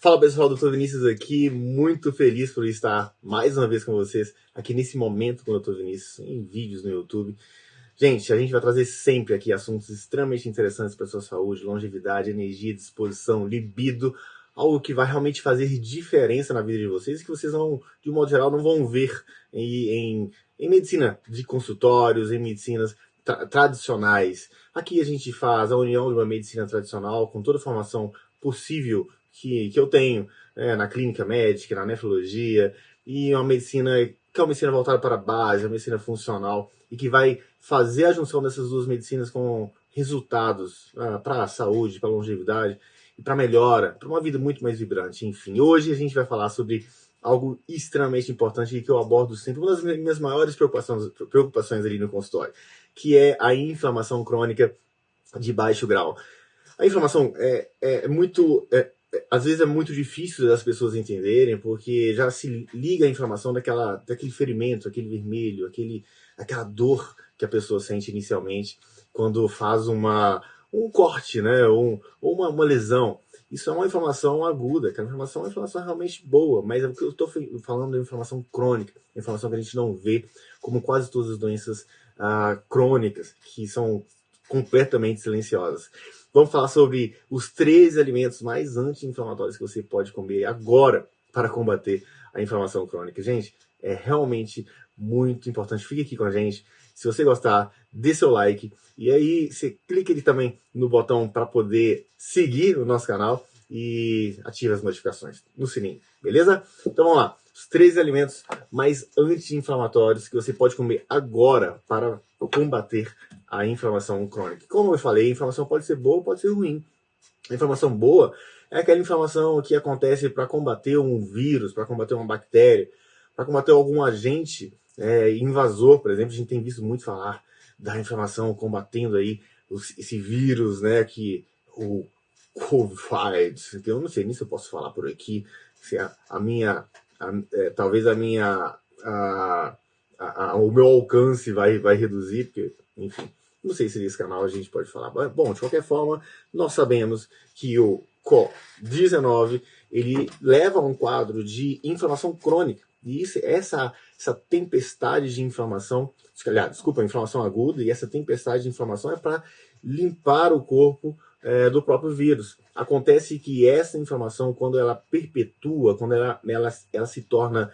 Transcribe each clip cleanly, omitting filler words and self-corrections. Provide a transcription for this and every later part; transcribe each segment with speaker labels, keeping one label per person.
Speaker 1: Fala pessoal, Dr. Vinícius aqui, muito feliz por estar mais uma vez com vocês aqui nesse momento com o Dr. Vinícius, em vídeos no YouTube. Gente, a gente vai trazer sempre aqui assuntos extremamente interessantes para a sua saúde, longevidade, energia, disposição, libido, algo que vai realmente fazer diferença na vida de vocês e que vocês, não, de um modo geral, não vão ver em medicina de consultórios, em medicinas tradicionais. Aqui a gente faz a união de uma medicina tradicional com toda a formação possível que eu tenho na clínica médica, na nefrologia, e uma medicina que é uma medicina voltada para a base, uma medicina funcional, e que vai fazer a junção dessas duas medicinas com resultados para a saúde, para a longevidade, e para a melhora, para uma vida muito mais vibrante, enfim. Hoje a gente vai falar sobre algo extremamente importante e que eu abordo sempre, uma das minhas maiores preocupações ali no consultório, que é a inflamação crônica de baixo grau. A inflamação às vezes é muito difícil das pessoas entenderem, porque já se liga a inflamação daquele ferimento, aquele vermelho, aquela dor que a pessoa sente inicialmente quando faz um corte, né, ou uma lesão. Isso é uma inflamação aguda, que a inflamação é uma inflamação realmente boa, mas o que eu estou falando é inflamação crônica, inflamação que a gente não vê, como quase todas as doenças crônicas, que são completamente silenciosas. Vamos falar sobre os 13 alimentos mais anti-inflamatórios que você pode comer agora para combater a inflamação crônica. Gente, é realmente muito importante. Fique aqui com a gente. Se você gostar, dê seu like. E aí, você clica ali também no botão para poder seguir o nosso canal e ative as notificações no sininho, beleza? Então vamos lá. Os 13 alimentos mais anti-inflamatórios que você pode comer agora para combater a inflamação crônica. Como eu falei, a inflamação pode ser boa, pode ser ruim. A inflamação boa é aquela inflamação que acontece para combater um vírus, para combater uma bactéria, para combater algum agente invasor, por exemplo. A gente tem visto muito falar da inflamação combatendo aí esse vírus, né, o Covid, que eu não sei nem se eu posso falar por aqui, se talvez o meu alcance vai reduzir, porque, enfim, não sei se nesse canal a gente pode falar. Mas, bom, de qualquer forma, nós sabemos que o COVID-19 ele leva a um quadro de inflamação crônica. E essa tempestade de inflamação, inflamação aguda, e essa tempestade de inflamação é para limpar o corpo do próprio vírus. Acontece que essa inflamação, quando ela perpetua, quando ela se torna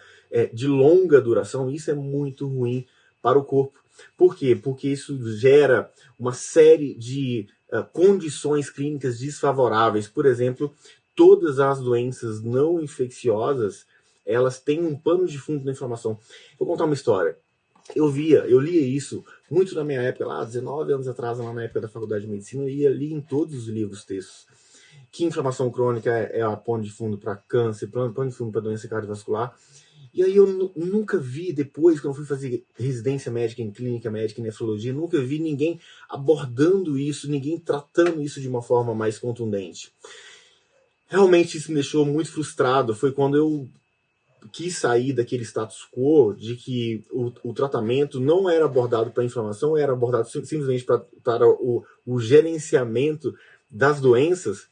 Speaker 1: de longa duração, isso é muito ruim para o corpo. Por quê? Porque isso gera uma série de condições clínicas desfavoráveis. Por exemplo, todas as doenças não infecciosas, elas têm um pano de fundo da inflamação. Vou contar uma história. Eu lia isso muito na minha época, lá 19 anos atrás, lá na época da faculdade de medicina, eu li em todos os livros textos que inflamação crônica é a pano de fundo para câncer, pano de fundo para doença cardiovascular. E aí eu nunca vi, depois, quando eu fui fazer residência médica em clínica médica, em nefrologia, nunca vi ninguém abordando isso, ninguém tratando isso de uma forma mais contundente. Realmente isso me deixou muito frustrado. Foi quando eu quis sair daquele status quo de que o tratamento não era abordado para a inflamação, era abordado simplesmente para o gerenciamento das doenças,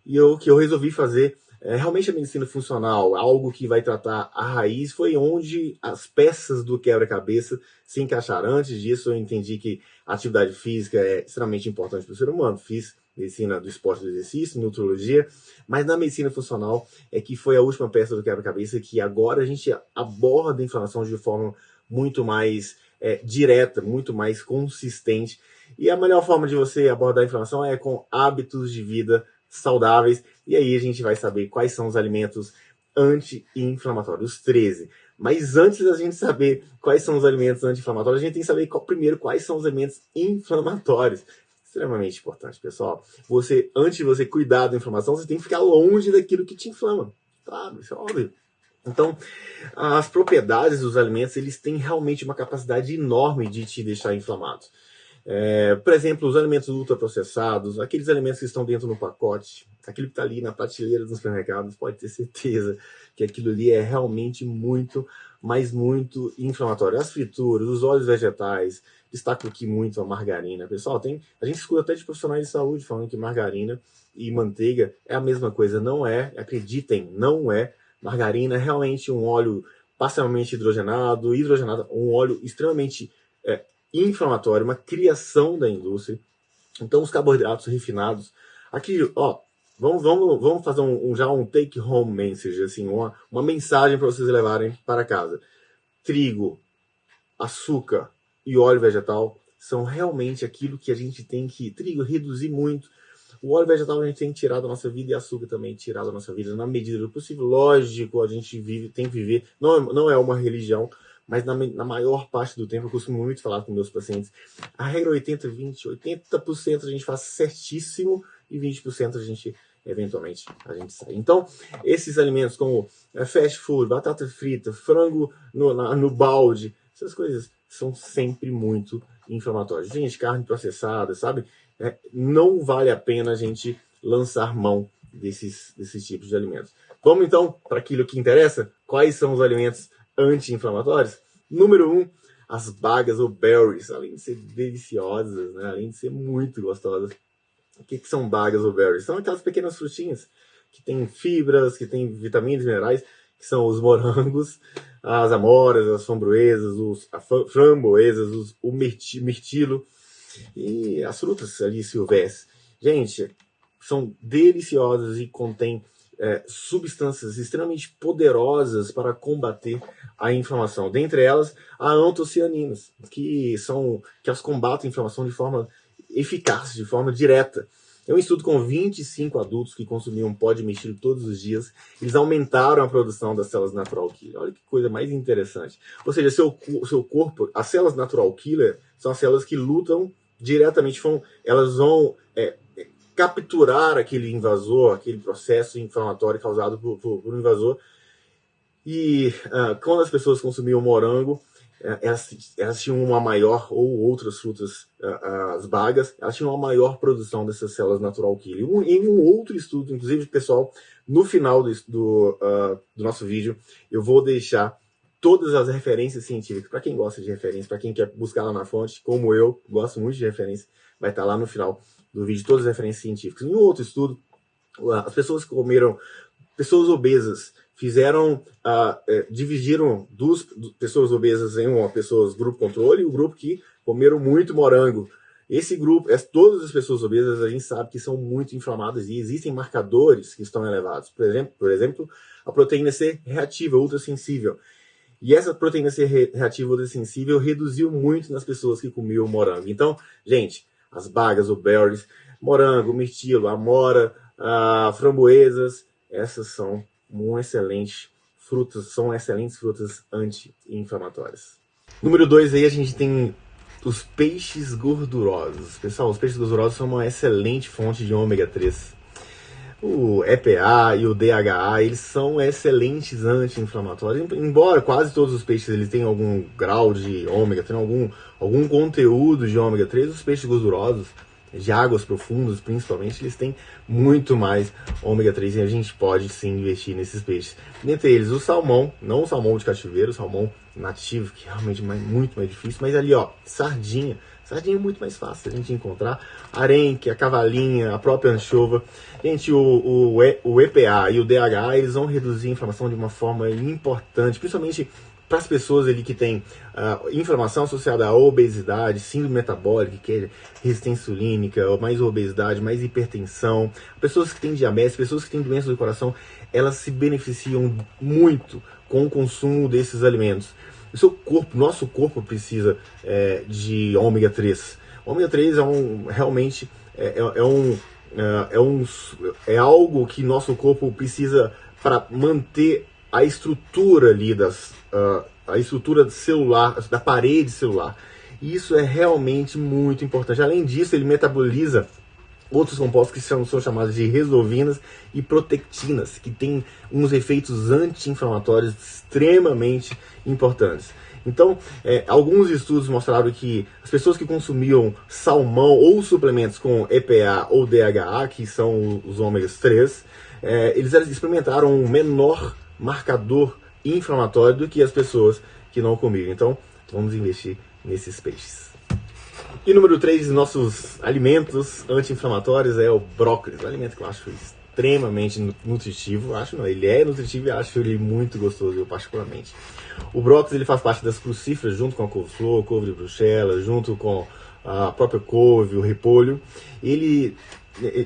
Speaker 1: e que eu resolvi fazer realmente a medicina funcional, algo que vai tratar a raiz. Foi onde as peças do quebra-cabeça se encaixaram. Antes disso, eu entendi que a atividade física é extremamente importante para o ser humano. Fiz medicina do esporte e do exercício, nutrologia, mas na medicina funcional que foi a última peça do quebra-cabeça, que agora a gente aborda a inflamação de forma muito mais direta, muito mais consistente. E a melhor forma de você abordar a inflamação é com hábitos de vida saudáveis, e aí a gente vai saber quais são os alimentos anti-inflamatórios, os 13. Mas antes da gente saber quais são os alimentos anti-inflamatórios, a gente tem que saber primeiro quais são os alimentos inflamatórios. Extremamente importante, pessoal. Antes de você cuidar da inflamação, você tem que ficar longe daquilo que te inflama. Claro, isso é óbvio. Então, as propriedades dos alimentos, eles têm realmente uma capacidade enorme de te deixar inflamado. Por exemplo, os alimentos ultraprocessados, aqueles alimentos que estão dentro do pacote, aquilo que está ali na prateleira dos supermercados, pode ter certeza que aquilo ali é realmente muito, mas muito inflamatório. As frituras, os óleos vegetais, destaco aqui muito a margarina. Pessoal, a gente escuta até de profissionais de saúde falando que margarina e manteiga é a mesma coisa. Não é, acreditem, não é. Margarina é realmente um óleo parcialmente hidrogenado, um óleo extremamente inflamatório, uma criação da indústria. Então, os carboidratos refinados, aqui, ó, vamos fazer já um take-home message, assim, uma mensagem para vocês levarem para casa. Trigo, açúcar e óleo vegetal são realmente aquilo que a gente tem que... Trigo, reduzir muito. O óleo vegetal a gente tem que tirar da nossa vida e açúcar também tirar da nossa vida na medida do possível. Lógico, a gente tem que viver, não é uma religião, mas na maior parte do tempo, eu costumo muito falar com meus pacientes, a regra 80-20, 80% a gente faz certíssimo e 20% a gente, eventualmente, a gente sai. Então, esses alimentos como fast food, batata frita, frango no balde, essas coisas são sempre muito inflamatórias. Gente, carne processada, sabe? Não vale a pena a gente lançar mão desses tipos de alimentos. Vamos então para aquilo que interessa? Quais são os alimentos anti-inflamatórios? Número 1, as bagas ou berries, além de ser deliciosas, né? Além de ser muito gostosas. O que são bagas ou berries? São aquelas pequenas frutinhas que têm fibras, que têm vitaminas e minerais, que são os morangos, as amoras, as framboesas, o mirtilo e as frutas ali silvestres. Gente, são deliciosas e contêm substâncias extremamente poderosas para combater a inflamação. Dentre elas, as antocianinas, que elas combatem a inflamação de forma eficaz, de forma direta. É um estudo com 25 adultos que consumiam pó de mirtilo todos os dias. Eles aumentaram a produção das células natural killer. Olha que coisa mais interessante. Ou seja, seu corpo, as células natural killer são as células que lutam diretamente, elas vão capturar aquele invasor, aquele processo inflamatório causado por um invasor. E quando as pessoas consumiam morango, elas tinham uma maior, ou outras frutas, as bagas, elas tinham uma maior produção dessas células natural killer. Em um outro estudo, inclusive, pessoal, no final do nosso vídeo, eu vou deixar todas as referências científicas, para quem gosta de referência, para quem quer buscar lá na fonte, como eu, gosto muito de referência, vai estar lá no final do vídeo todas as referências científicas. Em um outro estudo, as pessoas que comeram, pessoas obesas, dividiram duas pessoas obesas em pessoas grupo controle e o grupo que comeram muito morango. Esse grupo, todas as pessoas obesas, a gente sabe que são muito inflamadas e existem marcadores que estão elevados. Por exemplo, a proteína C reativa, ultrassensível. E essa proteína C reativa ultrassensível reduziu muito nas pessoas que comiam morango. Então, gente, as bagas, o berries, morango, mirtilo, amora, framboesas, essas são excelentes frutas anti-inflamatórias. Número 2 aí a gente tem os peixes gordurosos. Pessoal, os peixes gordurosos são uma excelente fonte de ômega 3. O EPA e o DHA, eles são excelentes anti-inflamatórios, embora quase todos os peixes eles tenham algum grau de ômega, tenham algum conteúdo de ômega 3, os peixes gordurosos, de águas profundas principalmente, eles têm muito mais ômega 3 e a gente pode sim investir nesses peixes. Dentre eles o salmão, não o salmão de cativeiro, o salmão nativo, que realmente é muito mais difícil, mas ali ó, sardinha é muito mais fácil a gente encontrar, arenque, a cavalinha, a própria anchova. Gente, o EPA e o DHA, eles vão reduzir a inflamação de uma forma importante, principalmente para as pessoas ali que têm inflamação associada à obesidade, síndrome metabólica, que é resistência insulínica, mais obesidade, mais hipertensão, pessoas que têm diabetes, pessoas que têm doenças do coração, elas se beneficiam muito com o consumo desses alimentos. Nosso corpo precisa de ômega 3. O ômega 3 realmente é algo que nosso corpo precisa para manter a estrutura ali a estrutura celular, da parede celular. E isso é realmente muito importante. Além disso, ele metaboliza outros compostos que são chamados de resolvinas e protectinas, que têm uns efeitos anti-inflamatórios extremamente importantes. Então, alguns estudos mostraram que as pessoas que consumiam salmão ou suplementos com EPA ou DHA, que são os ômegas 3, eles experimentaram um menor marcador inflamatório do que as pessoas que não comiam. Então, vamos investir nesses peixes. E número 3 dos nossos alimentos anti-inflamatórios é o brócolis, um alimento que eu acho extremamente nutritivo. Acho não, ele é nutritivo e acho ele muito gostoso, eu particularmente. O brócolis ele faz parte das crucíferas, junto com a couve-flor, couve de Bruxelas, junto com a própria couve, o repolho.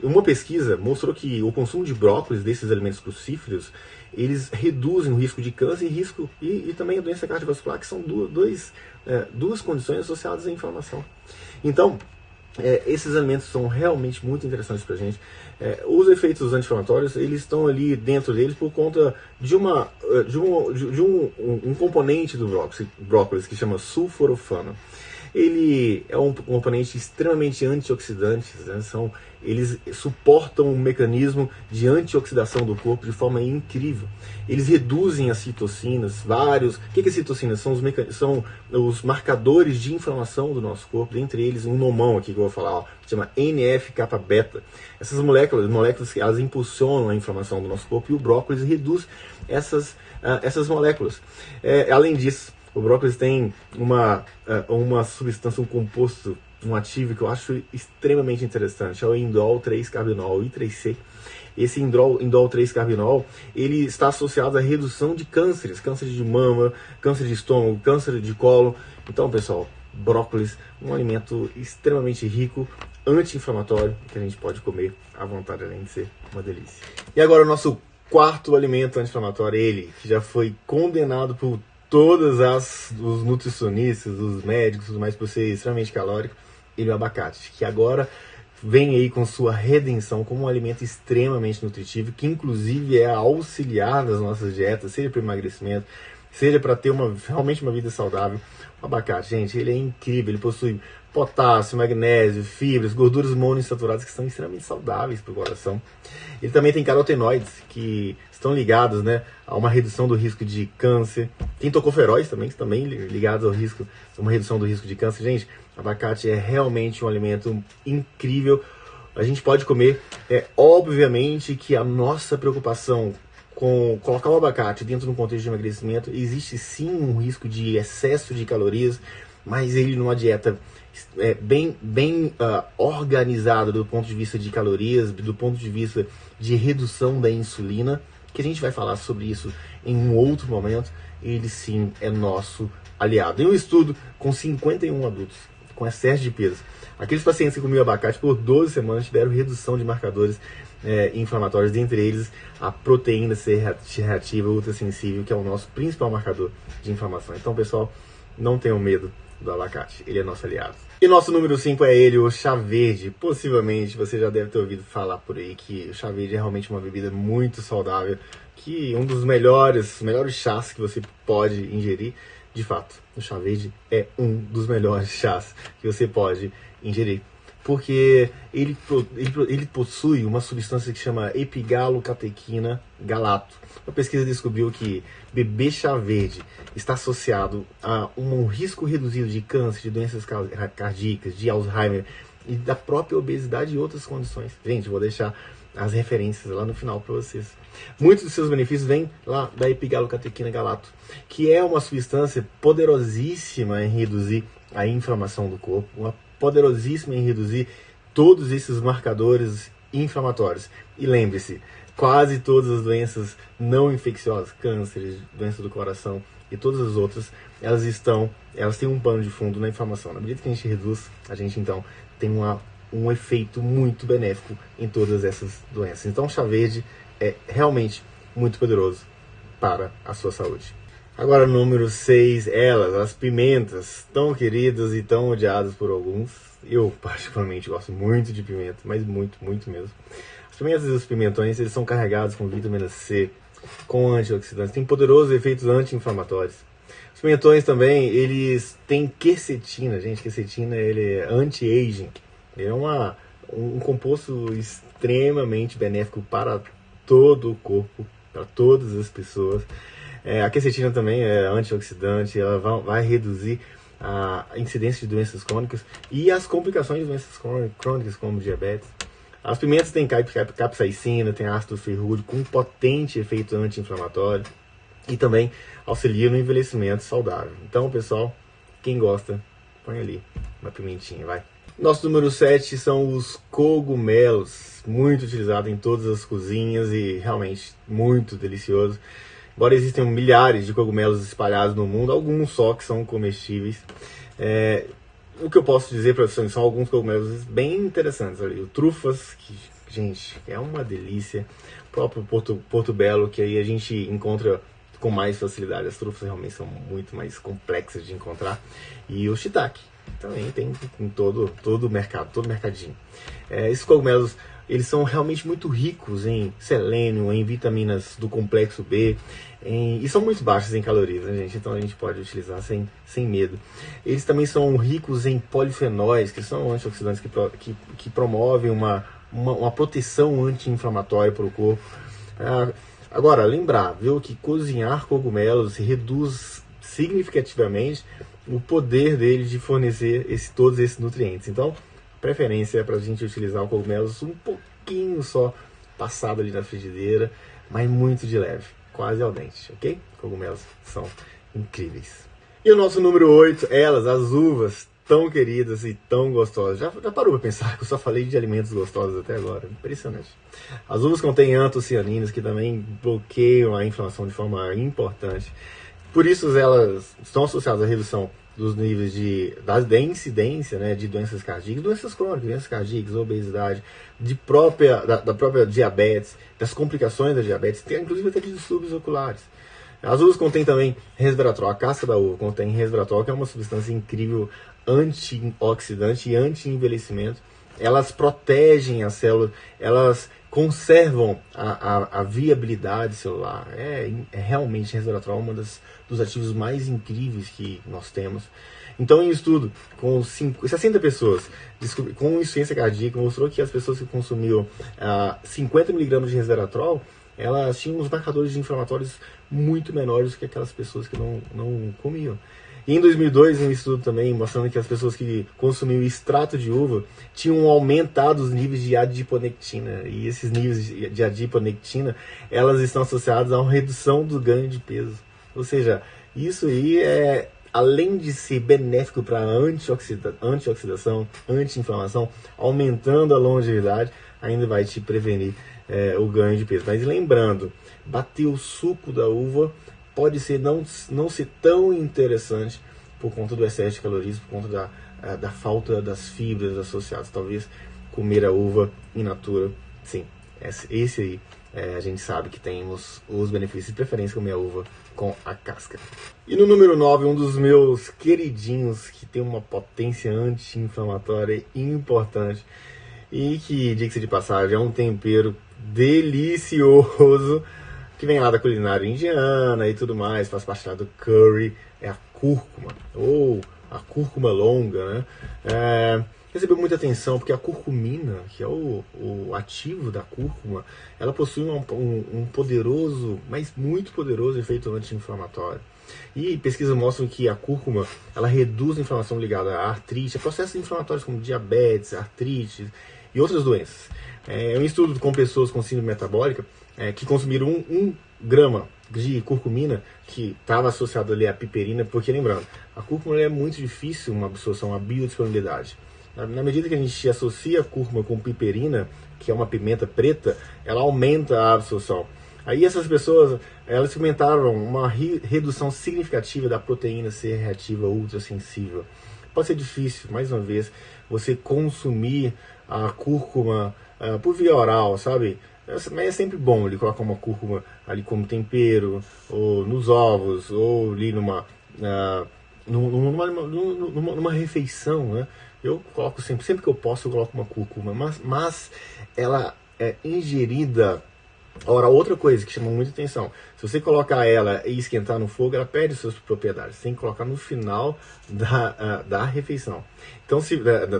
Speaker 1: Uma pesquisa mostrou que o consumo de brócolis, desses alimentos crucíferos, eles reduzem o risco de câncer e também a doença cardiovascular, que são duas condições associadas à inflamação. Então, esses alimentos são realmente muito interessantes para a gente. Os efeitos anti-inflamatórios, eles estão ali dentro deles por conta de um componente do brócolis que chama sulforafano. Ele é um componente extremamente antioxidante, né? Eles suportam um mecanismo de antioxidação do corpo de forma incrível. Eles reduzem as citocinas, vários. O que é citocinas? São os marcadores de inflamação do nosso corpo, entre eles um nomão aqui que eu vou falar, ó, que chama NF-kappa-beta. Essas moléculas elas impulsionam a inflamação do nosso corpo e o brócolis reduz essas moléculas. Além disso, o brócolis tem uma substância, um composto, um ativo que eu acho extremamente interessante, é o indol 3-carbinol, I3C. Esse indol 3-carbinol, ele está associado à redução de cânceres, câncer de mama, câncer de estômago, câncer de colo. Então, pessoal, brócolis, um alimento extremamente rico, anti-inflamatório, que a gente pode comer à vontade, além de ser uma delícia. E agora o nosso quarto alimento anti-inflamatório, ele que já foi condenado por todos os nutricionistas, os médicos, tudo mais, por ser extremamente calórico, ele é o abacate, que agora vem aí com sua redenção como um alimento extremamente nutritivo, que inclusive é auxiliar nas nossas dietas, seja para emagrecimento, seja para ter realmente uma vida saudável. O abacate, gente, ele é incrível, ele possui potássio, magnésio, fibras, gorduras monoinsaturadas que são extremamente saudáveis para o coração. Ele também tem carotenoides, que estão ligados, né, a uma redução do risco de câncer. Tem tocoferóis também, que também ligados ao risco, uma redução do risco de câncer. Gente, abacate é realmente um alimento incrível. A gente pode comer. Obviamente que a nossa preocupação com colocar o abacate dentro de um contexto de emagrecimento, existe sim um risco de excesso de calorias, mas ele numa dieta bem organizada do ponto de vista de calorias, do ponto de vista de redução da insulina, que a gente vai falar sobre isso em um outro momento, ele sim é nosso aliado. Em um estudo com 51 adultos com excesso de peso, aqueles pacientes que comiam abacate por 12 semanas tiveram redução de marcadores inflamatórios, dentre eles a proteína C reativa ultrassensível, que é o nosso principal marcador de inflamação. Então, pessoal, não tenham medo do abacate, ele é nosso aliado. E nosso número 5 é ele, o chá verde. Possivelmente você já deve ter ouvido falar por aí que o chá verde é realmente uma bebida muito saudável, que um dos melhores chás que você pode ingerir. De fato, o chá verde é um dos melhores chás que você pode ingerir, porque ele possui uma substância que chama epigalocatequina galato. A pesquisa descobriu que beber chá verde está associado a um risco reduzido de câncer, de doenças cardíacas, de Alzheimer e da própria obesidade e outras condições. Gente, vou deixar as referências lá no final para vocês. Muitos dos seus benefícios vêm lá da epigalocatequina galato, que é uma substância poderosíssima em reduzir a inflamação do corpo, uma poderosíssima em reduzir todos esses marcadores inflamatórios. E lembre-se, quase todas as doenças não infecciosas, cânceres, doença do coração e todas as outras, elas têm um pano de fundo na inflamação. Na medida que a gente reduz, a gente então tem um efeito muito benéfico em todas essas doenças. Então, o chá verde é realmente muito poderoso para a sua saúde. Agora, número 6, as pimentas, tão queridas e tão odiadas por alguns. Eu, particularmente, gosto muito de pimenta, mas muito, muito mesmo. As pimentas e os pimentões, eles são carregados com vitamina C, com antioxidantes, têm poderosos efeitos anti-inflamatórios. Os pimentões também, eles têm quercetina, gente. Quercetina, ele é anti-aging. Ele é um composto extremamente benéfico para todo o corpo, para todas as pessoas. A quercetina também é antioxidante, ela vai reduzir a incidência de doenças crônicas e as complicações de doenças crônicas, como diabetes. As pimentas têm capsaicina, tem ácido ferrúrico com um potente efeito anti-inflamatório e também auxilia no envelhecimento saudável. Então, pessoal, quem gosta, põe ali uma pimentinha, vai. Nosso número 7 são os cogumelos, muito utilizado em todas as cozinhas e realmente muito delicioso. Embora existam milhares de cogumelos espalhados no mundo, alguns só que são comestíveis. O que eu posso dizer para vocês são alguns cogumelos bem interessantes ali. O trufas, que, gente, é uma delícia. O próprio portobello, que aí a gente encontra com mais facilidade. As trufas realmente são muito mais complexas de encontrar. E o shiitake, também tem em todo o mercado, todo mercadinho. Esses cogumelos, eles são realmente muito ricos em selênio, em vitaminas do complexo B, e são muito baixos em calorias, né, gente? Então a gente pode utilizar sem medo. Eles também são ricos em polifenóis, que são antioxidantes que promovem uma proteção anti-inflamatória para o corpo. Agora, lembrar, viu, que cozinhar cogumelos reduz significativamente o poder dele de fornecer todos esses nutrientes. Então, preferência é para a gente utilizar o cogumelos um pouquinho só passado ali na frigideira, mas muito de leve, quase al dente, ok? Cogumelos são incríveis. E o nosso número 8, elas, as uvas, tão queridas e tão gostosas. Já parou para pensar que eu só falei de alimentos gostosos até agora? Impressionante. As uvas contêm antocianinas, que também bloqueiam a inflamação de forma importante. Por isso elas estão associadas à redução dos níveis da incidência, né, de doenças cardíacas, doenças crônicas, doenças cardíacas, obesidade, da própria diabetes, das complicações da diabetes, inclusive até de distúrbios oculares. As uvas contêm também resveratrol. A casca da uva contém resveratrol, que é uma substância incrível antioxidante e anti-envelhecimento. Elas protegem a célula, elas conservam a viabilidade celular. Realmente resveratrol é um dos ativos mais incríveis que nós temos. Então, em estudo com 60 pessoas, com insuficiência cardíaca, mostrou que as pessoas que consumiam 50 mg de resveratrol, elas tinham uns marcadores inflamatórios muito menores do que aquelas pessoas que não comiam. E em 2002, um estudo também mostrando que as pessoas que consumiam extrato de uva tinham aumentado os níveis de adiponectina. E esses níveis de adiponectina, elas estão associadas a uma redução do ganho de peso. Ou seja, isso aí além de ser benéfico para antioxidação, anti-inflamação, aumentando a longevidade, ainda vai te prevenir o ganho de peso. Mas lembrando, bater o suco da uva pode ser não ser tão interessante por conta do excesso de calorias, por conta da falta das fibras associadas. Talvez comer a uva in natura, sim, esse aí a gente sabe que temos os benefícios, de preferência comer a uva com a casca. E no número 9, um dos meus queridinhos, que tem uma potência anti-inflamatória importante e que, diga-se de passagem, é um tempero delicioso, que vem lá da culinária indiana e tudo mais, faz parte lá do curry, é a cúrcuma, ou a cúrcuma longa, né? Recebeu muita atenção porque a curcumina, que é o ativo da cúrcuma, ela possui um poderoso, mas muito poderoso efeito anti-inflamatório. E pesquisas mostram que a cúrcuma, ela reduz a inflamação ligada à artrite, a processos inflamatórios como diabetes, artrite e outras doenças. É um estudo com pessoas com síndrome metabólica que consumiram 1 grama de curcumina, que estava associado ali à piperina, porque lembrando, a cúrcuma é muito difícil uma absorção, a biodisponibilidade. Na medida que a gente associa a cúrcuma com piperina, que é uma pimenta preta, ela aumenta a absorção. Aí essas pessoas, elas experimentaram uma redução significativa da proteína C reativa ultrassensível. Pode ser difícil, mais uma vez, você consumir a cúrcuma por via oral, sabe? Mas é sempre bom ele colocar uma cúrcuma ali como tempero, ou nos ovos, ou ali numa refeição, né? Eu coloco sempre que eu posso, eu coloco uma cúrcuma, mas ela é ingerida. Ora, outra coisa que chama muita atenção, se você colocar ela e esquentar no fogo, ela perde suas propriedades. Você tem que colocar no final da refeição. Então,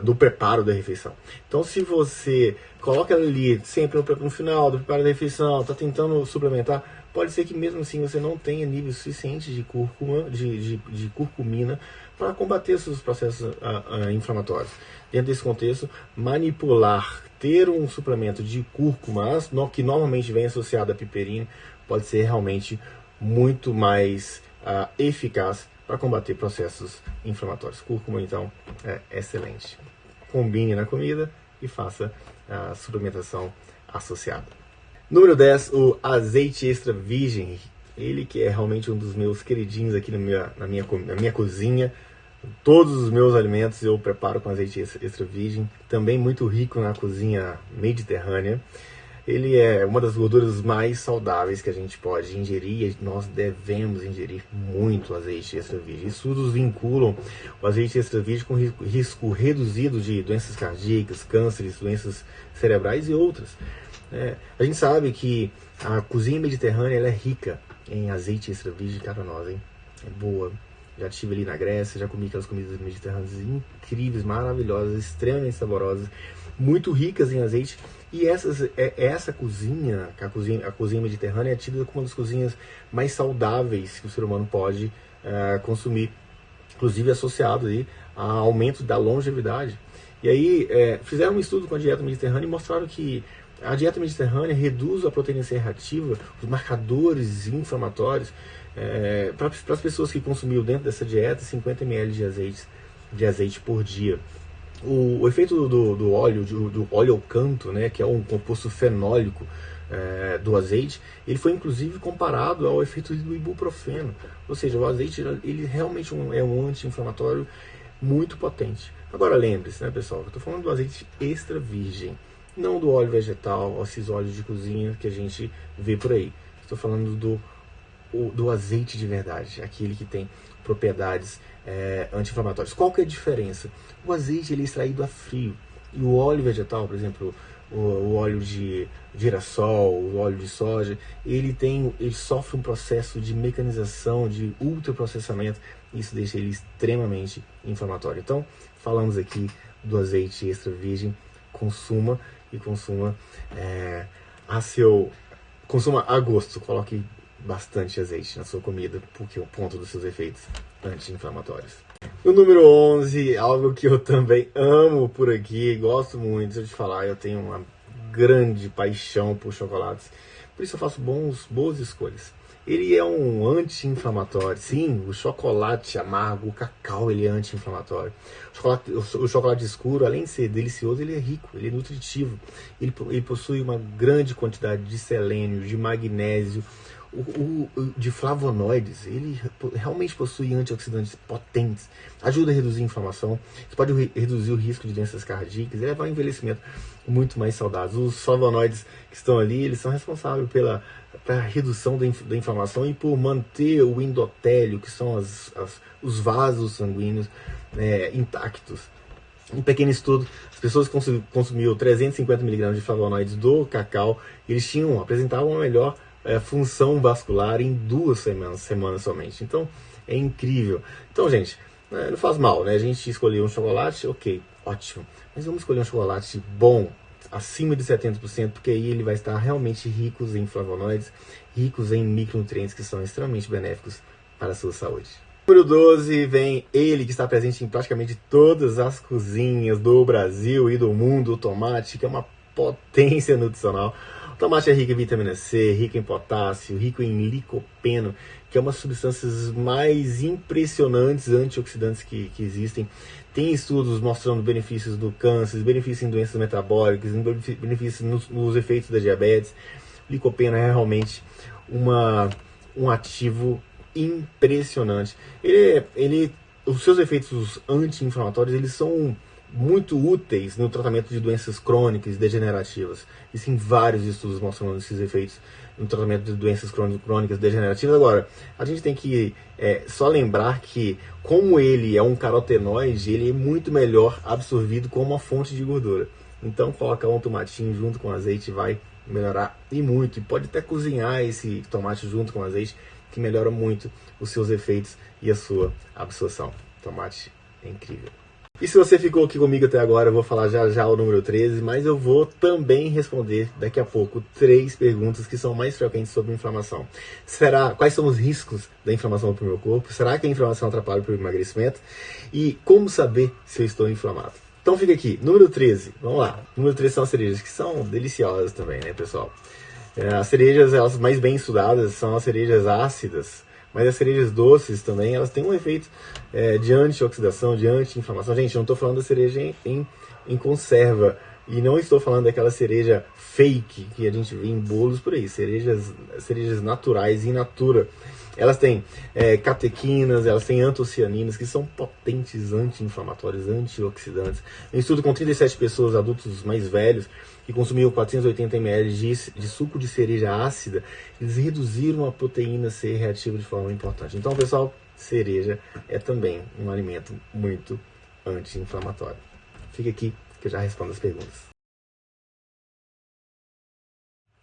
Speaker 1: do preparo da refeição. Então, se você coloca ela ali sempre no final do preparo da refeição, está tentando suplementar, pode ser que mesmo assim você não tenha nível suficiente de cúrcuma, de curcumina, para combater seus processos inflamatórios. Dentro desse contexto, ter um suplemento de cúrcuma, que normalmente vem associado à piperina, pode ser realmente muito mais eficaz para combater processos inflamatórios. Cúrcuma, então, é excelente. combine na comida e faça a suplementação associada. Número 10, o azeite extra virgem. Ele que é realmente um dos meus queridinhos aqui na minha cozinha. Todos os meus alimentos eu preparo com azeite extra virgem. Também muito rico na cozinha mediterrânea. Ele é uma das gorduras mais saudáveis que a gente pode ingerir, e nós devemos ingerir muito azeite extra virgem. Estudos vinculam o azeite extra virgem com risco reduzido de doenças cardíacas, cânceres, doenças cerebrais e outras. A gente sabe que a cozinha mediterrânea ela é rica em azeite extra virgem para nós, hein? É boa. Já estive ali na Grécia, já comi aquelas comidas mediterrâneas incríveis, maravilhosas, extremamente saborosas, muito ricas em azeite. E essa cozinha, a cozinha mediterrânea é tida como uma das cozinhas mais saudáveis que o ser humano pode consumir, inclusive associado aí a aumento da longevidade. E aí fizeram um estudo com a dieta mediterrânea e mostraram que a dieta mediterrânea reduz a proteína C reativa, os marcadores inflamatórios, para as pessoas que consumiam dentro dessa dieta 50 ml de azeite por dia. O efeito do óleo, do oleocanto, né, que é um composto fenólico do azeite, ele foi inclusive comparado ao efeito do ibuprofeno. Ou seja, o azeite ele realmente é um anti-inflamatório muito potente. Agora lembre-se, né, pessoal, eu estou falando do azeite extra virgem, não do óleo vegetal, esses óleos de cozinha que a gente vê por aí. Estou falando do azeite de verdade, aquele que tem propriedades anti-inflamatórias. Qual que é a diferença? O azeite ele é extraído a frio e o óleo vegetal, por exemplo, o óleo de girassol, o óleo de soja, ele sofre um processo de mecanização, de ultraprocessamento, e isso deixa ele extremamente inflamatório. Então, falamos aqui do azeite extra virgem, consuma a gosto, coloque bastante azeite na sua comida, porque é o ponto dos seus efeitos anti-inflamatórios. O número 11, algo que eu também amo por aqui, gosto muito, deixa eu te falar, eu tenho uma grande paixão por chocolates, por isso eu faço boas escolhas. Ele é um anti-inflamatório, sim, o chocolate amargo, o cacau, ele é anti-inflamatório. O chocolate escuro, além de ser delicioso, ele é rico, ele é nutritivo, ele possui uma grande quantidade de selênio, de magnésio, de flavonoides. Ele realmente possui antioxidantes potentes, ajuda a reduzir a inflamação, isso pode reduzir o risco de doenças cardíacas e levar a um envelhecimento muito mais saudável. Os flavonoides que estão ali, eles são responsáveis pela redução da inflamação e por manter o endotélio, que são os vasos sanguíneos intactos. Um pequeno estudo, as pessoas que consumiam 350 mg de flavonoides do cacau, eles apresentavam uma melhor função vascular em 2 semanas somente. Então, é incrível. Então, gente, não faz mal, né? A gente escolheu um chocolate, ok, ótimo. Mas vamos escolher um chocolate bom, acima de 70%, porque aí ele vai estar realmente ricos em flavonoides, ricos em micronutrientes que são extremamente benéficos para a sua saúde. Número 12 vem ele que está presente em praticamente todas as cozinhas do Brasil e do mundo, o tomate, que é uma potência nutricional. O tomate é rico em vitamina C, rico em potássio, rico em licopeno, que é uma das substâncias mais impressionantes antioxidantes que existem. Tem estudos mostrando benefícios do câncer, benefícios em doenças metabólicas, benefícios nos efeitos da diabetes. O licopeno é realmente um ativo impressionante. Os seus efeitos anti-inflamatórios, eles são muito úteis no tratamento de doenças crônicas e degenerativas. Existem vários estudos mostrando esses efeitos no tratamento de doenças crônicas degenerativas. Agora, a gente tem que só lembrar que, como ele é um carotenoide, ele é muito melhor absorvido como uma fonte de gordura. Então, colocar um tomatinho junto com azeite vai melhorar e muito. E pode até cozinhar esse tomate junto com azeite, que melhora muito os seus efeitos e a sua absorção. Tomate é incrível. E se você ficou aqui comigo até agora, eu vou falar já o número 13, mas eu vou também responder daqui a pouco 3 perguntas que são mais frequentes sobre inflamação. Quais são os riscos da inflamação para o meu corpo? Será que a inflamação atrapalha o emagrecimento? E como saber se eu estou inflamado? Então fica aqui, número 13, vamos lá. Número 13 são as cerejas, que são deliciosas também, né, pessoal? As cerejas, elas mais bem estudadas, são as cerejas ácidas. Mas as cerejas doces também, elas têm um efeito de antioxidação, de anti-inflamação. Gente, eu não estou falando da cereja em em conserva. E não estou falando daquela cereja fake que a gente vê em bolos por aí, cerejas naturais, in natura. Elas têm catequinas, elas têm antocianinas, que são potentes anti-inflamatórios, antioxidantes. Um estudo com 37 pessoas, adultos mais velhos, que consumiam 480 ml de suco de cereja ácida, eles reduziram a proteína C reativa de forma importante. Então, pessoal, cereja é também um alimento muito anti-inflamatório. Fica aqui que eu já respondo as perguntas.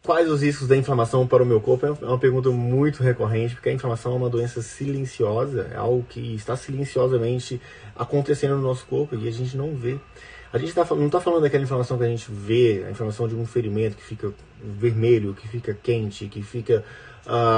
Speaker 1: Quais os riscos da inflamação para o meu corpo? É uma pergunta muito recorrente, porque a inflamação é uma doença silenciosa, é algo que está silenciosamente acontecendo no nosso corpo e a gente não vê. A gente não está falando daquela inflamação que a gente vê, a inflamação de um ferimento que fica vermelho, que fica quente, que fica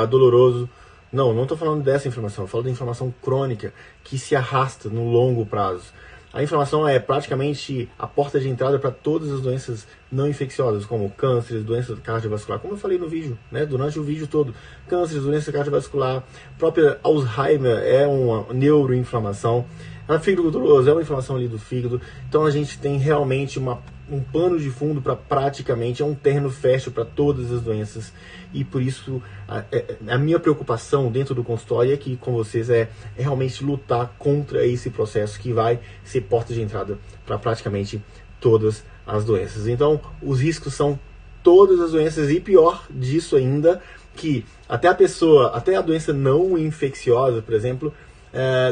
Speaker 1: doloroso. Não estou falando dessa inflamação, eu falo da inflamação crônica, que se arrasta no longo prazo. A inflamação é praticamente a porta de entrada para todas as doenças não infecciosas, como cânceres, doença cardiovascular, como eu falei no vídeo, né, durante o vídeo todo. Cânceres, doença cardiovascular, própria Alzheimer é uma neuroinflamação. A fígado gorduroso é uma inflamação ali do fígado. Então a gente tem realmente um pano de fundo para praticamente, é um terreno fértil para todas as doenças. E por isso a minha preocupação dentro do consultório aqui com vocês é realmente lutar contra esse processo que vai ser porta de entrada para praticamente todas as doenças. Então os riscos são todas as doenças e pior disso ainda, que até a doença não infecciosa, por exemplo,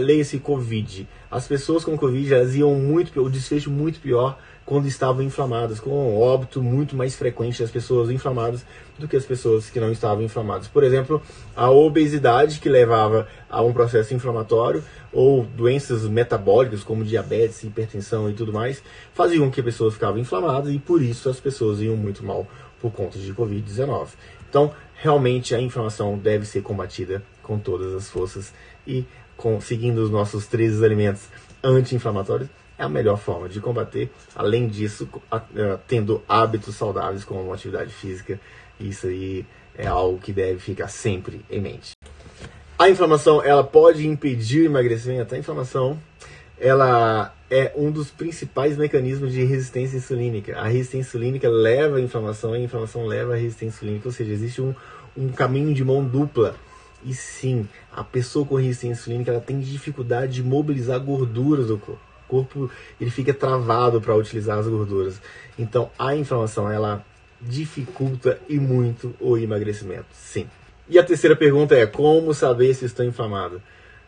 Speaker 1: leia-se Covid. As pessoas com Covid, elas iam o desfecho muito pior quando estavam inflamadas, com óbito muito mais frequente das pessoas inflamadas do que as pessoas que não estavam inflamadas. Por exemplo, a obesidade, que levava a um processo inflamatório, ou doenças metabólicas como diabetes, hipertensão e tudo mais, faziam com que as pessoas ficavam inflamadas e por isso as pessoas iam muito mal por conta de Covid-19. Então, realmente a inflamação deve ser combatida com todas as forças e seguindo os nossos 13 alimentos anti-inflamatórios é a melhor forma de combater. Além disso, tendo hábitos saudáveis como uma atividade física, isso aí é algo que deve ficar sempre em mente. A inflamação, ela pode impedir o emagrecimento. A inflamação, ela é um dos principais mecanismos de resistência insulínica. A resistência insulínica leva à inflamação e a inflamação leva à resistência insulínica, ou seja, existe um caminho de mão dupla. E sim, a pessoa com resistência insulínica, ela tem dificuldade de mobilizar gorduras do corpo. O corpo, ele fica travado para utilizar as gorduras. Então, a inflamação, ela dificulta e muito o emagrecimento, sim. E a terceira pergunta é, como saber se estou inflamado?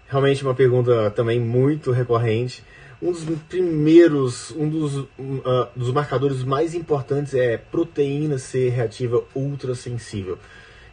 Speaker 1: Realmente uma pergunta também muito recorrente. Um dos marcadores mais importantes é proteína C reativa ultrassensível.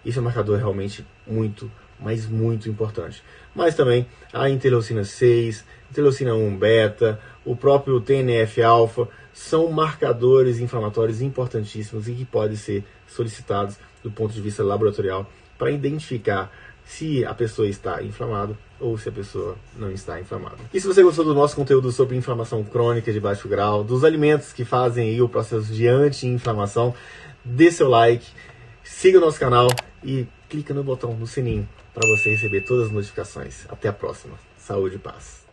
Speaker 1: Isso é um marcador realmente muito, mas muito importante. Mas também a interleucina 6, interleucina 1 beta, o próprio TNF-alfa, são marcadores inflamatórios importantíssimos e que podem ser solicitados do ponto de vista laboratorial para identificar se a pessoa está inflamada ou se a pessoa não está inflamada. E se você gostou do nosso conteúdo sobre inflamação crônica de baixo grau, dos alimentos que fazem aí o processo de anti-inflamação, dê seu like, siga o nosso canal e clica no botão, no sininho, para você receber todas as notificações. Até a próxima. Saúde e paz.